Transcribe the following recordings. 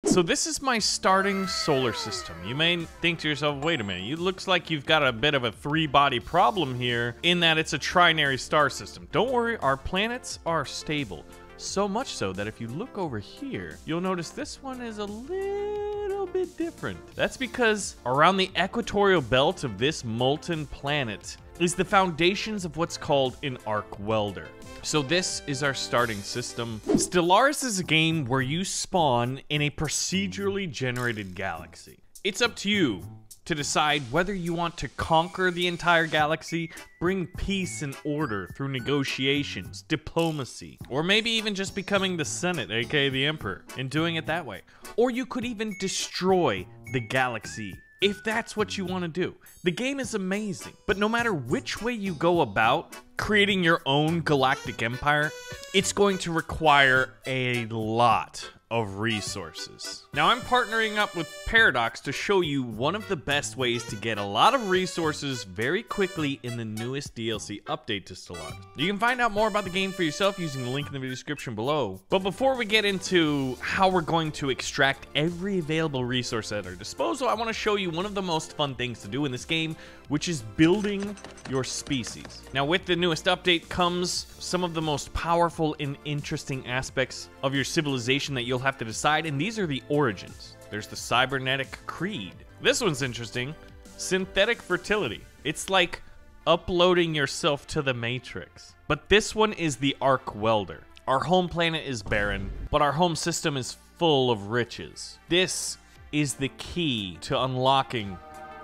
So this is my starting solar system. You may think to yourself, wait a minute, it looks like you've got a bit of a three-body problem here in that it's a trinary star system. Don't worry, our planets are stable. So much so that if you look over here, you'll notice this one is a little bit different. That's because around the equatorial belt of this molten planet is the foundations of what's called an arc welder. So this is our starting system. Stellaris is a game where you spawn in a procedurally generated galaxy. It's up to you to decide whether you want to conquer the entire galaxy, bring peace and order through negotiations, diplomacy, or maybe even just becoming the Senate, aka the Emperor, and doing it that way. Or you could even destroy the galaxy if that's what you want to do. The game is amazing, but no matter which way you go about creating your own galactic empire, it's going to require a lot of resources. Now I'm partnering up with Paradox to show you one of the best ways to get a lot of resources very quickly in the newest DLC update to Stellaris. You can find out more about the game for yourself using the link in the video description below. But before we get into how we're going to extract every available resource at our disposal, I want to show you one of the most fun things to do in this game, which is building your species. Now with the newest update comes some of the most powerful and interesting aspects of your civilization that you'll have to decide, and these are the origins. There's the cybernetic creed. This one's interesting. Synthetic fertility. It's like uploading yourself to the Matrix. But this one is the arc welder. Our home planet is barren, but our home system is full of riches. This is the key to unlocking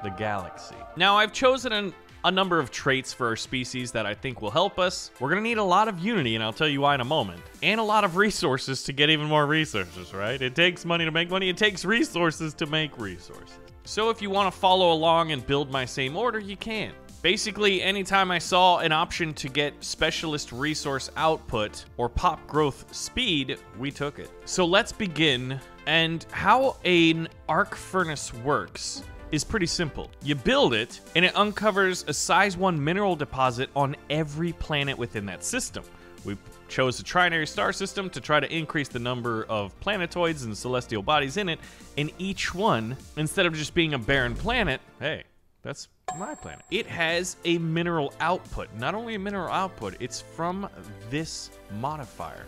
the galaxy. Now I've chosen a number of traits for our species that I think will help us. We're gonna need a lot of unity, and I'll tell you why in a moment, and a lot of resources to get even more resources, right? It takes money to make money, it takes resources to make resources. So if you wanna follow along and build my same order, you can. Basically, anytime I saw an option to get specialist resource output or pop growth speed, we took it. So let's begin, and how an arc furnace works is pretty simple. You build it, and it uncovers a size 1 mineral deposit on every planet within that system. We chose a trinary star system to try to increase the number of planetoids and celestial bodies in it, and each one, instead of just being a barren planet, hey, that's my planet. It has a mineral output. Not only a mineral output, it's from this modifier,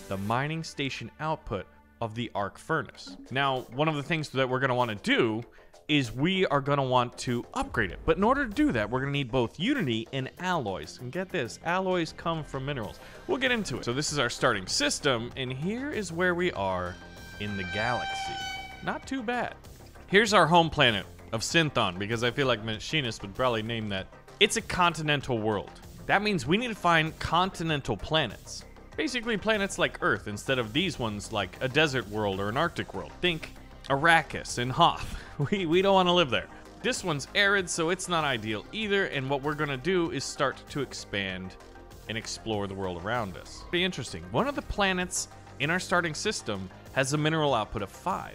the mining station output of the arc furnace. Now, one of the things that we're gonna wanna do is we are gonna want to upgrade it. But in order to do that, we're gonna need both unity and alloys. And get this, alloys come from minerals. We'll get into it. So this is our starting system, and here is where we are in the galaxy. Not too bad. Here's our home planet of Synthon, because I feel like machinists would probably name that. It's a continental world. That means we need to find continental planets. Basically planets like Earth, instead of these ones like a desert world or an Arctic world. Think Arrakis and Hoth. We don't want to live there. This one's arid, so it's not ideal either, and what we're gonna do is start to expand and explore the world around us. Be interesting. One of the planets in our starting system has a mineral output of 5,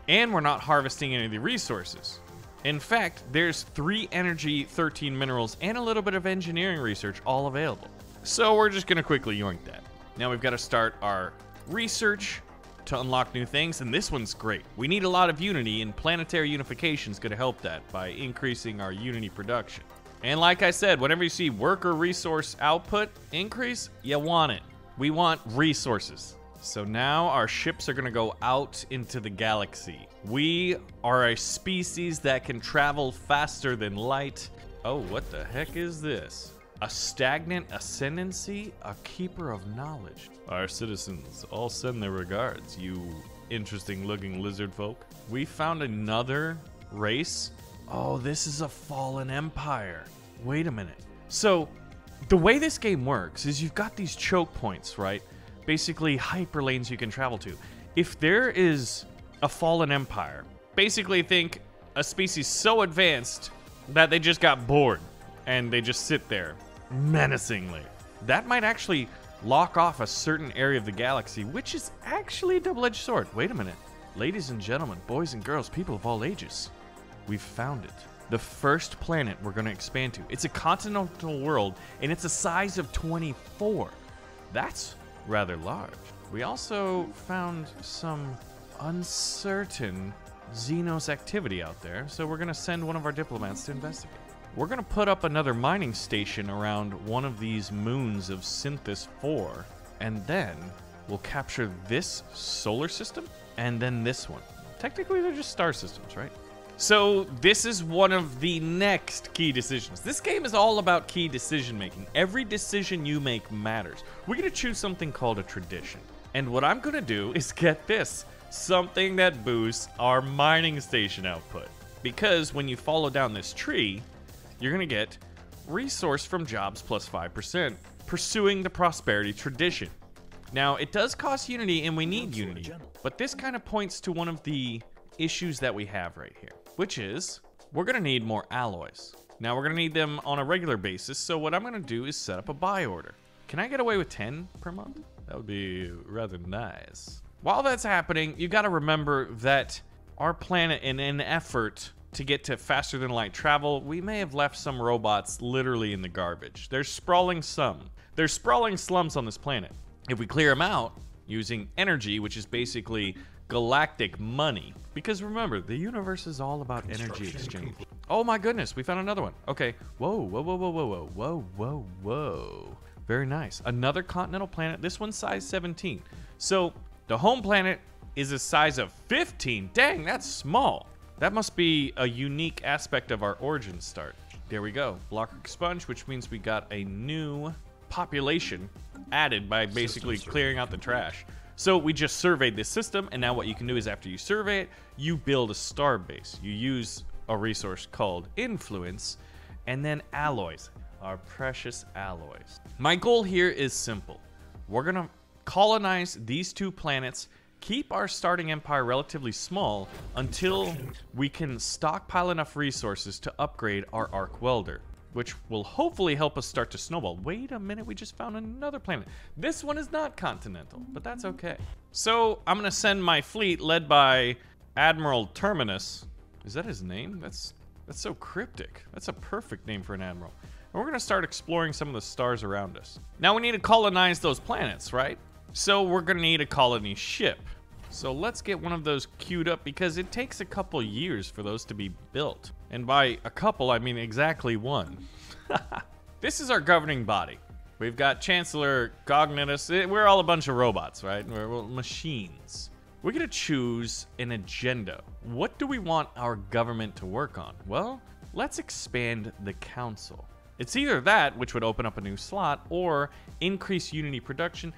and we're not harvesting any of the resources. In fact, there's 3 energy, 13 minerals, and a little bit of engineering research all available. So we're just gonna quickly yoink that. Now we've got to start our research to unlock new things, and this one's great. We need a lot of unity, and planetary unification is going to help that by increasing our unity production. And like I said, whenever you see worker resource output increase, you want it. We want resources. So now our ships are going to go out into the galaxy. We are a species that can travel faster than light. Oh, what the heck is this? A stagnant ascendancy, a keeper of knowledge. Our citizens all send their regards, you interesting looking lizard folk. We found another race. Oh, this is a fallen empire. Wait a minute. So the way this game works is you've got these choke points, right? Basically hyperlanes you can travel to. If there is a fallen empire, basically think a species so advanced that they just got bored and they just sit there menacingly. That might actually lock off a certain area of the galaxy, which is actually a double-edged sword. Wait a minute. Ladies and gentlemen, boys and girls, people of all ages, we've found it. The first planet we're going to expand to. It's a continental world, and it's a size of 24. That's rather large. We also found some uncertain Xenos activity out there, so we're gonna send one of our diplomats to investigate. We're gonna put up another mining station around one of these moons of Synthis 4, and then we'll capture this solar system, and then this one. Technically, they're just star systems, right? So this is one of the next key decisions. This game is all about key decision making. Every decision you make matters. We're gonna choose something called a tradition. And what I'm gonna do is get this, something that boosts our mining station output. Because when you follow down this tree, you're gonna get resource from jobs plus 5%, pursuing the prosperity tradition. Now, it does cost Unity, and we need Unity, but this kind of points to one of the issues that we have right here, which is we're gonna need more alloys. Now, we're gonna need them on a regular basis, so what I'm gonna do is set up a buy order. Can I get away with 10 per month? That would be rather nice. While that's happening, you gotta remember that our planet, in an effort to get to faster than light travel, we may have left some robots literally in the garbage. There's sprawling slums on this planet. If we clear them out using energy, which is basically galactic money, because remember, the universe is all about energy exchange. Oh my goodness, we found another one. Okay, whoa, whoa, whoa, whoa, whoa, whoa, whoa, whoa, whoa. Very nice. Another continental planet, this one's size 17. So the home planet is a size of 15. Dang, that's small. That must be a unique aspect of our origin start. There we go, block expunged, which means we got a new population added by basically clearing out the trash. So we just surveyed this system, and now what you can do is after you survey it, you build a star base. You use a resource called influence, and then alloys, our precious alloys. My goal here is simple. We're gonna colonize these 2 planets, keep our starting empire relatively small until we can stockpile enough resources to upgrade our arc welder, which will hopefully help us start to snowball. Wait a minute, we just found another planet. This one is not continental, but that's okay. So I'm gonna send my fleet led by Admiral Terminus. Is that his name? That's so cryptic. That's a perfect name for an admiral. And we're gonna start exploring some of the stars around us. Now we need to colonize those planets, right? So we're gonna need a colony ship. So let's get one of those queued up because it takes a couple years for those to be built. And by a couple, I mean exactly one. This is our governing body. We've got Chancellor Cognitus. We're all a bunch of robots, right? We're machines. We're gonna choose an agenda. What do we want our government to work on? Well, let's expand the council. It's either that, which would open up a new slot, or increase Unity production.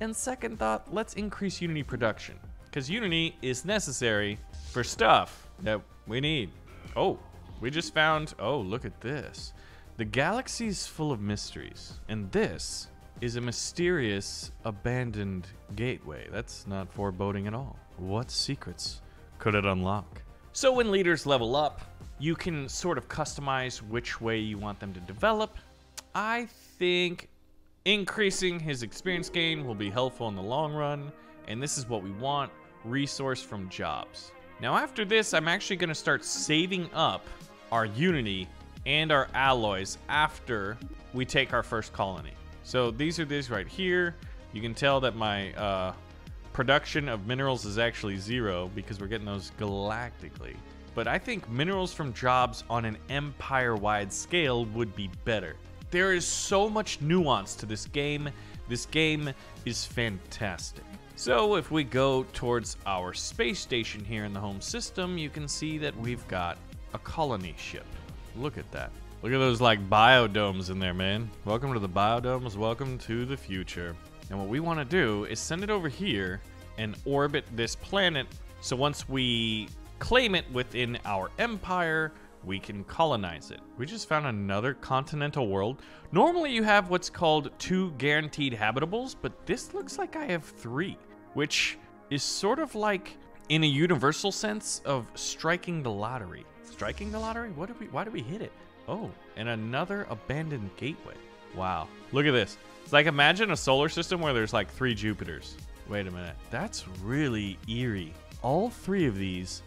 And second thought, let's increase Unity production, because Unity is necessary for stuff that we need. Oh, we just found, oh, look at this. The galaxy's full of mysteries, and this is a mysterious abandoned gateway. That's not foreboding at all. What secrets could it unlock? So when leaders level up, you can sort of customize which way you want them to develop. I think increasing his experience gain will be helpful in the long run, and this is what we want, resource from jobs. Now after this, I'm actually gonna start saving up our Unity and our alloys after we take our first colony. So these are these right here. You can tell that my production of minerals is actually 0 because we're getting those galactically. But I think minerals from jobs on an empire-wide scale would be better. There is so much nuance to this game. This game is fantastic. So if we go towards our space station here in the home system, you can see that we've got a colony ship. Look at that. Look at those like biodomes in there, man. Welcome to the biodomes, welcome to the future. And what we want to do is send it over here and orbit this planet. So once we claim it within our empire, we can colonize it. We just found another continental world. Normally you have what's called 2 guaranteed habitables, but this looks like I have 3, which is sort of like in a universal sense of striking the lottery. Striking the lottery? Why do we hit it? Oh, and another abandoned gateway. Wow, look at this. It's like imagine a solar system where there's like 3 Jupiters. Wait a minute, that's really eerie. All 3 of these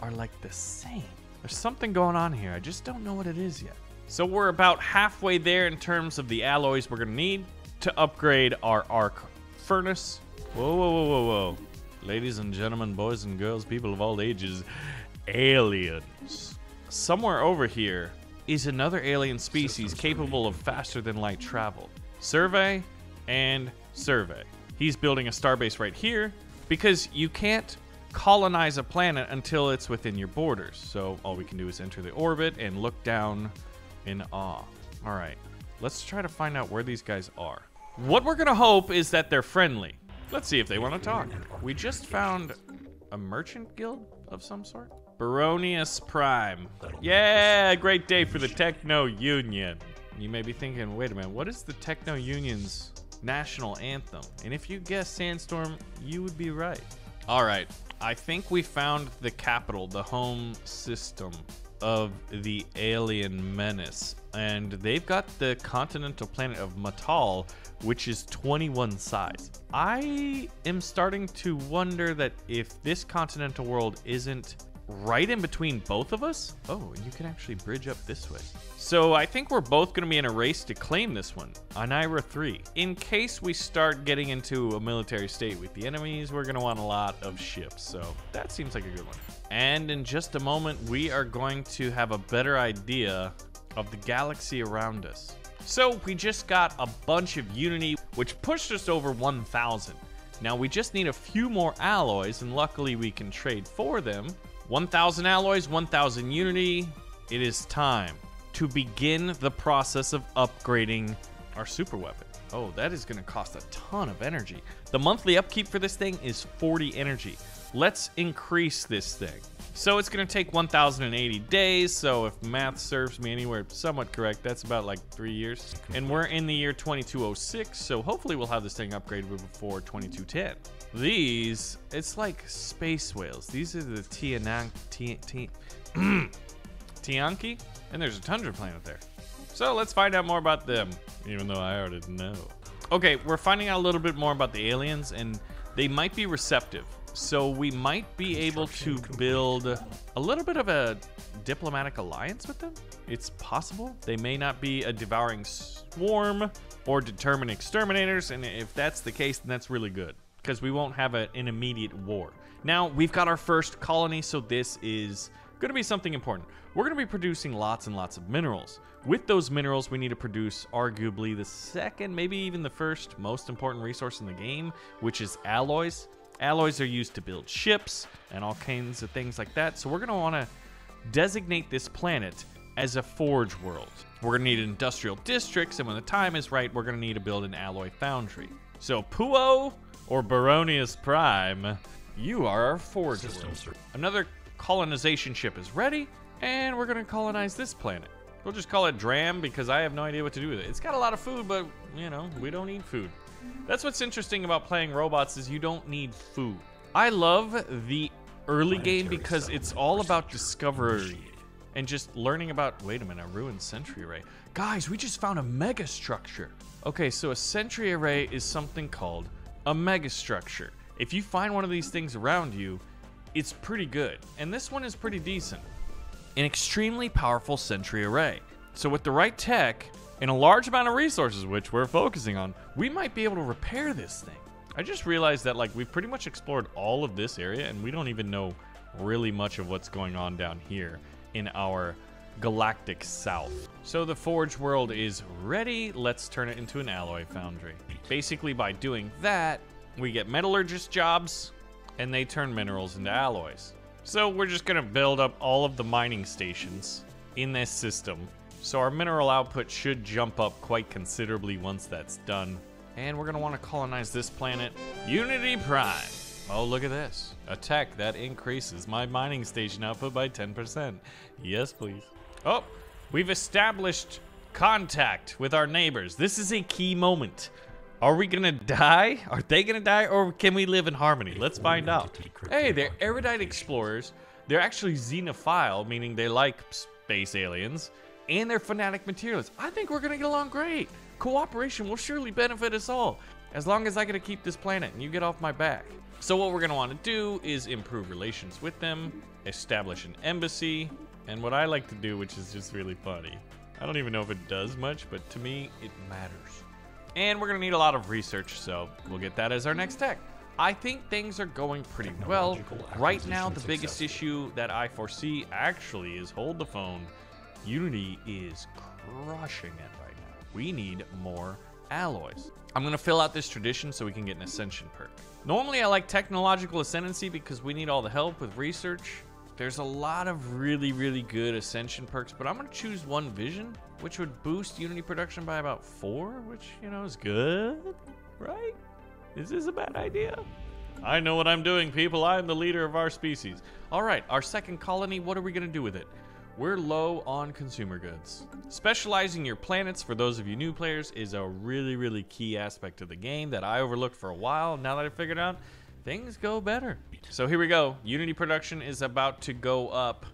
are like the same. There's something going on here. I just don't know what it is yet. So we're about halfway there in terms of the alloys we're gonna need to upgrade our arc furnace. Whoa, whoa, whoa, whoa, whoa. Ladies and gentlemen, boys and girls, people of all ages, aliens. Somewhere over here is another alien species capable of faster than light travel. Survey and survey. He's building a starbase right here because you can't colonize a planet until it's within your borders. So all we can do is enter the orbit and look down in awe. All right, let's try to find out where these guys are. What we're gonna hope is that they're friendly. Let's see if they want to talk. We just found a merchant guild of some sort. Baronius Prime. Yeah, great day for the Techno Union. You may be thinking, wait a minute, what is the Techno Union's national anthem? And if you guess Sandstorm, you would be right. All right, I think we found the capital, the home system of the alien menace. And they've got the continental planet of Matal, which is 21 size. I am starting to wonder that if this continental world isn't right in between both of us. Oh, and you can actually bridge up this way. So I think we're both going to be in a race to claim this one, Anira 3. In case we start getting into a military state with the enemies, we're going to want a lot of ships. So that seems like a good one. And in just a moment, we are going to have a better idea of the galaxy around us. So we just got a bunch of Unity, which pushed us over 1,000. Now we just need a few more alloys, and luckily we can trade for them. 1,000 alloys, 1,000 Unity. It is time to begin the process of upgrading our super weapon. Oh, that is going to cost a ton of energy. The monthly upkeep for this thing is 40 energy. Let's increase this thing. So it's going to take 1,080 days. So if math serves me anywhere somewhat correct, that's about like 3 years. And we're in the year 2206. So hopefully we'll have this thing upgraded before 2210. These, it's like space whales. These are the Tianki, and there's a tundra planet there. So let's find out more about them, even though I already know. Okay, we're finding out a little bit more about the aliens, and they might be receptive. So we might be able to build a little bit of a diplomatic alliance with them. It's possible. They may not be a devouring swarm or determined exterminators, and if that's the case, then that's really good, because we won't have an immediate war. Now, we've got our first colony, so this is going to be something important. We're going to be producing lots and lots of minerals. With those minerals, we need to produce arguably the second, maybe even the first most important resource in the game, which is alloys. Alloys are used to build ships and all kinds of things like that, so we're going to want to designate this planet as a forge world. We're going to need industrial districts, and when the time is right, we're going to need to build an alloy foundry. So Puo or Baronius Prime, you are our forge world. Another colonization ship is ready, and we're going to colonize this planet. We'll just call it Dram because I have no idea what to do with it. It's got a lot of food, but, you know, we don't need food. That's what's interesting about playing robots is you don't need food. I love the early game because it's all about discovery and just learning about, wait a minute, a ruined sentry array. Guys, we just found a mega structure. Okay, so a sentry array is something called a mega structure. If you find one of these things around you, it's pretty good. And this one is pretty decent. An extremely powerful sentry array. So with the right tech and a large amount of resources, which we're focusing on, we might be able to repair this thing. I just realized that like we've pretty much explored all of this area and we don't even know really much of what's going on down here in our galactic south. So the forge world is ready. Let's turn it into an alloy foundry. Basically by doing that, we get metallurgist jobs and they turn minerals into alloys. So we're just gonna build up all of the mining stations in this system. So our mineral output should jump up quite considerably once that's done. And we're gonna wanna colonize this planet, Unity Prime. Oh, look at this. A tech that increases my mining station output by 10%. Yes, please. Oh, we've established contact with our neighbors. This is a key moment. Are we gonna die? Are they gonna die? Or can we live in harmony? Let's find out. Hey, they're erudite explorers. They're actually xenophile, meaning they like space aliens. And they're fanatic materialists. I think we're gonna get along great. Cooperation will surely benefit us all, as long as I get to keep this planet and you get off my back. So what we're gonna wanna do is improve relations with them, establish an embassy, and what I like to do, which is just really funny. I don't even know if it does much, but to me, it matters. And we're gonna need a lot of research, so we'll get that as our next tech. I think things are going pretty well. Right now, the biggest issue that I foresee actually is, hold the phone, Unity is crushing it right now. We need more alloys. I'm gonna fill out this tradition so we can get an ascension perk. Normally I like technological ascendancy because we need all the help with research. There's a lot of really good ascension perks, but I'm gonna choose one vision, which would boost Unity production by about 4, which, you know, is good, right? Is this a bad idea? I know what I'm doing, people. I'm the leader of our species. All right, our second colony, what are we gonna do with it? We're low on consumer goods. Specializing your planets, for those of you new players, is a really key aspect of the game that I overlooked for a while. Now that I figured out, things go better. So here we go. Unity production is about to go up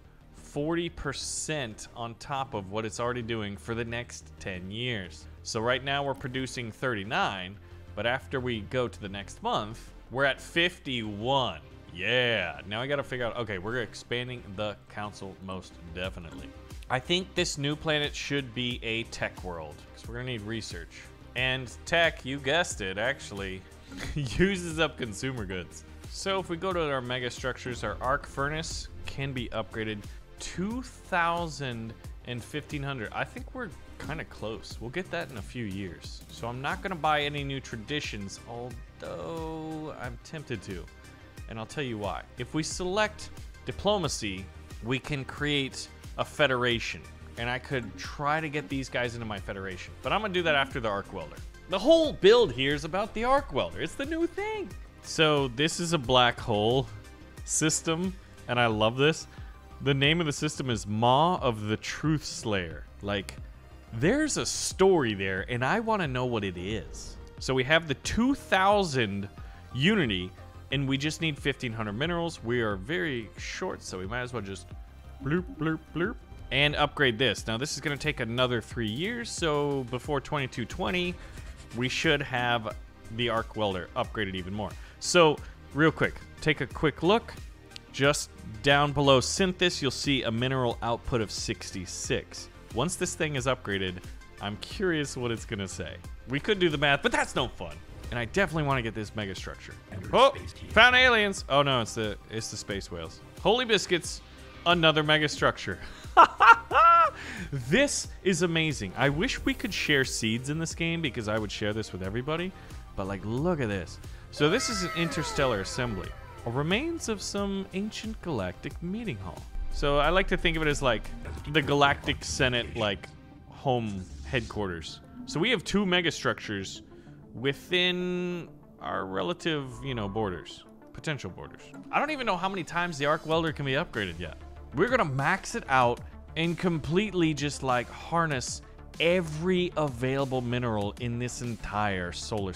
40% on top of what it's already doing for the next 10 years. So right now we're producing 39, but after we go to the next month, we're at 51. Yeah, now I gotta figure out, okay, we're expanding the council most definitely. I think this new planet should be a tech world, because we're gonna need research. And tech, you guessed it, actually, uses up consumer goods. So if we go to our mega structures, our arc furnace can be upgraded 2,000 and 1,500. I think we're kind of close. We'll get that in a few years. So I'm not gonna buy any new traditions, although I'm tempted to. And I'll tell you why. If we select diplomacy, we can create a federation. And I could try to get these guys into my federation. But I'm gonna do that after the arc welder. The whole build here is about the arc welder. It's the new thing. So this is a black hole system, and I love this. The name of the system is Maw of the Truth Slayer. Like, there's a story there, and I wanna know what it is. So we have the 2,000 Unity, and we just need 1,500 minerals. We are very short, so we might as well just bloop, bloop, bloop, and upgrade this. Now, this is gonna take another 3 years, so before 2220, we should have the arc welder upgraded even more. So, real quick, take a quick look. Just down below Synthis, you'll see a mineral output of 66. Once this thing is upgraded, I'm curious what it's gonna say. We could do the math, but that's no fun. And I definitely want to get this mega structure. Oh, found aliens. Oh no, it's the space whales. Holy biscuits, another mega structure. This is amazing. I wish we could share seeds in this game because I would share this with everybody. But like, look at this. So this is an interstellar assembly, remains of some ancient galactic meeting hall. So I like to think of it as like the Galactic Senate, like home headquarters. So we have 2 mega structures within our relative, you know, borders, potential borders. I don't even know how many times the arc welder can be upgraded yet. We're gonna max it out and completely just like harness every available mineral in this entire solar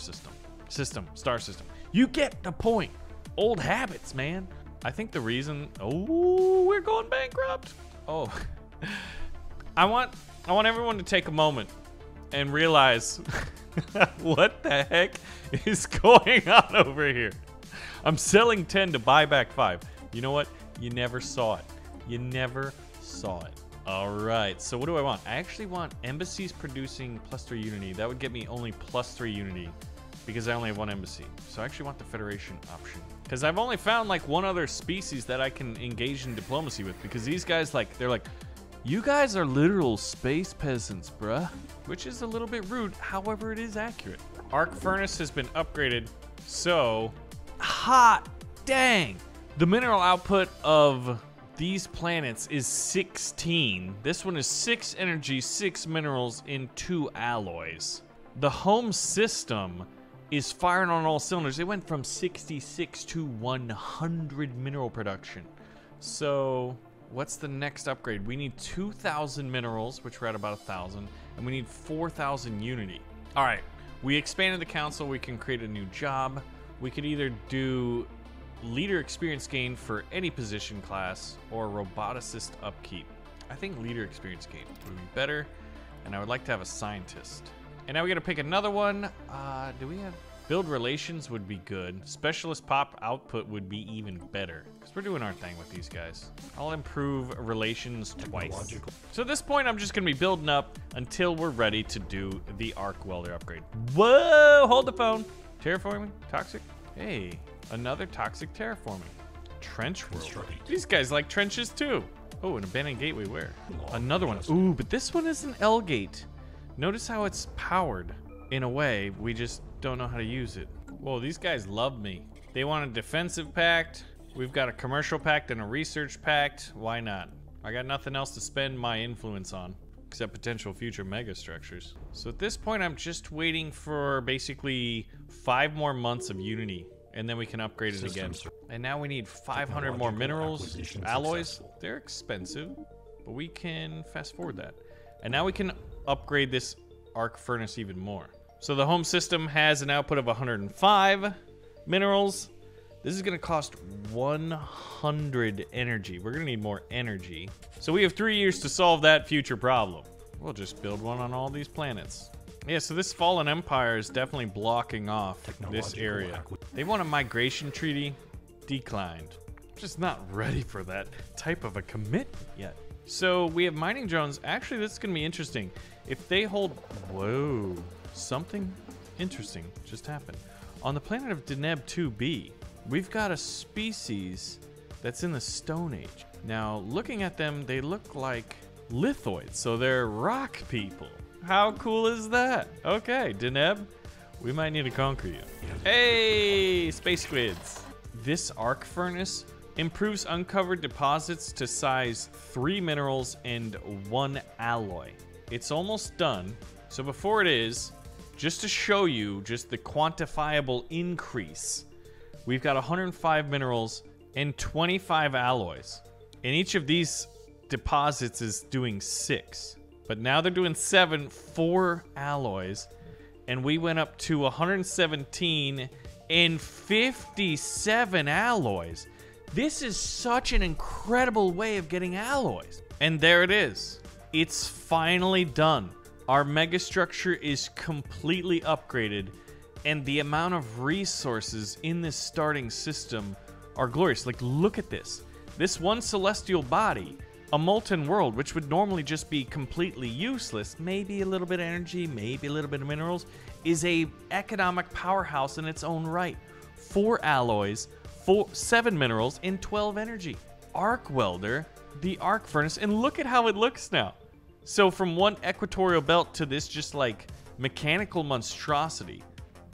star system. You get the point. Old habits, man. I think the reason, oh, we're going bankrupt. Oh, I want everyone to take a moment and realize what the heck is going on over here. I'm selling 10 to buy back 5. You know what? You never saw it. You never saw it. All right, so what do I want? I actually want embassies producing +3 Unity. That would get me only +3 Unity because I only have 1 embassy. So I actually want the Federation option because I've only found like 1 other species that I can engage in diplomacy with, because these guys, like, they're like, you guys are literal space peasants, bruh. Which is a little bit rude, however, it is accurate. Arc furnace has been upgraded, so hot dang. The mineral output of these planets is 16. This one is 6 energy, 6 minerals, in 2 alloys. The home system is firing on all cylinders. It went from 66 to 100 mineral production. So what's the next upgrade? We need 2,000 minerals, which we're at about 1,000, and we need 4,000 Unity. All right, we expanded the council. We can create a new job. We could either do leader experience gain for any position class or roboticist upkeep. I think leader experience gain would be better, and I would like to have a scientist. And now we gotta pick another one. Do we have build relations? Would be good. Specialist pop output would be even better, because we're doing our thing with these guys. I'll improve relations twice. So at this point, I'm just gonna be building up until we're ready to do the arc welder upgrade. Whoa, hold the phone. Terraforming, toxic. Hey, another toxic terraforming. Trench world. These guys like trenches too. Oh, an abandoned gateway where? Another one. Ooh, but this one is an L gate. Notice how it's powered. In a way, we just don't know how to use it. Whoa, these guys love me. They want a defensive pact. We've got a commercial pact and a research pact. Why not? I got nothing else to spend my influence on, except potential future mega structures. So at this point, I'm just waiting for basically 5 more months of Unity, and then we can upgrade it again. And now we need 500 more minerals, alloys. They're expensive, but we can fast forward that. And now we can upgrade this arc furnace even more. So the home system has an output of 105 minerals. This is gonna cost 100 energy. We're gonna need more energy. So we have 3 years to solve that future problem. We'll just build one on all these planets. Yeah, so this fallen empire is definitely blocking off this area. They want a migration treaty. Declined. Just not ready for that type of a commitment yet. So we have mining drones. Actually, this is gonna be interesting. If they hold, whoa, something interesting just happened. On the planet of Deneb 2b, we've got a species that's in the Stone Age. Now, looking at them, they look like lithoids, so they're rock people. How cool is that? Okay, Deneb, we might need to conquer you. Hey, space squids. This arc furnace improves uncovered deposits to size 3 minerals and 1 alloy. It's almost done, so before it is, just to show you just the quantifiable increase, we've got 105 minerals and 25 alloys. And each of these deposits is doing 6. But now they're doing 7, 4 alloys. And we went up to 117 and 57 alloys. This is such an incredible way of getting alloys. And there it is. It's finally done. Our megastructure is completely upgraded, and the amount of resources in this starting system are glorious. Like, look at this. This one celestial body, a molten world, which would normally just be completely useless, maybe a little bit of energy, maybe a little bit of minerals, is a economic powerhouse in its own right. 4 alloys, 7 minerals, and 12 energy. Arc welder, the arc furnace, and look at how it looks now. So from one equatorial belt to this just like mechanical monstrosity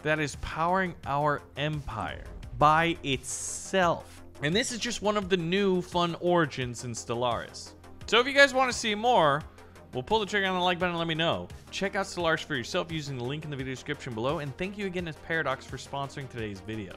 that is powering our empire by itself. And this is just one of the new fun origins in Stellaris. So if you guys want to see more, we'll pull the trigger on the like button and let me know. Check out Stellaris for yourself using the link in the video description below. And thank you again to Paradox for sponsoring today's video.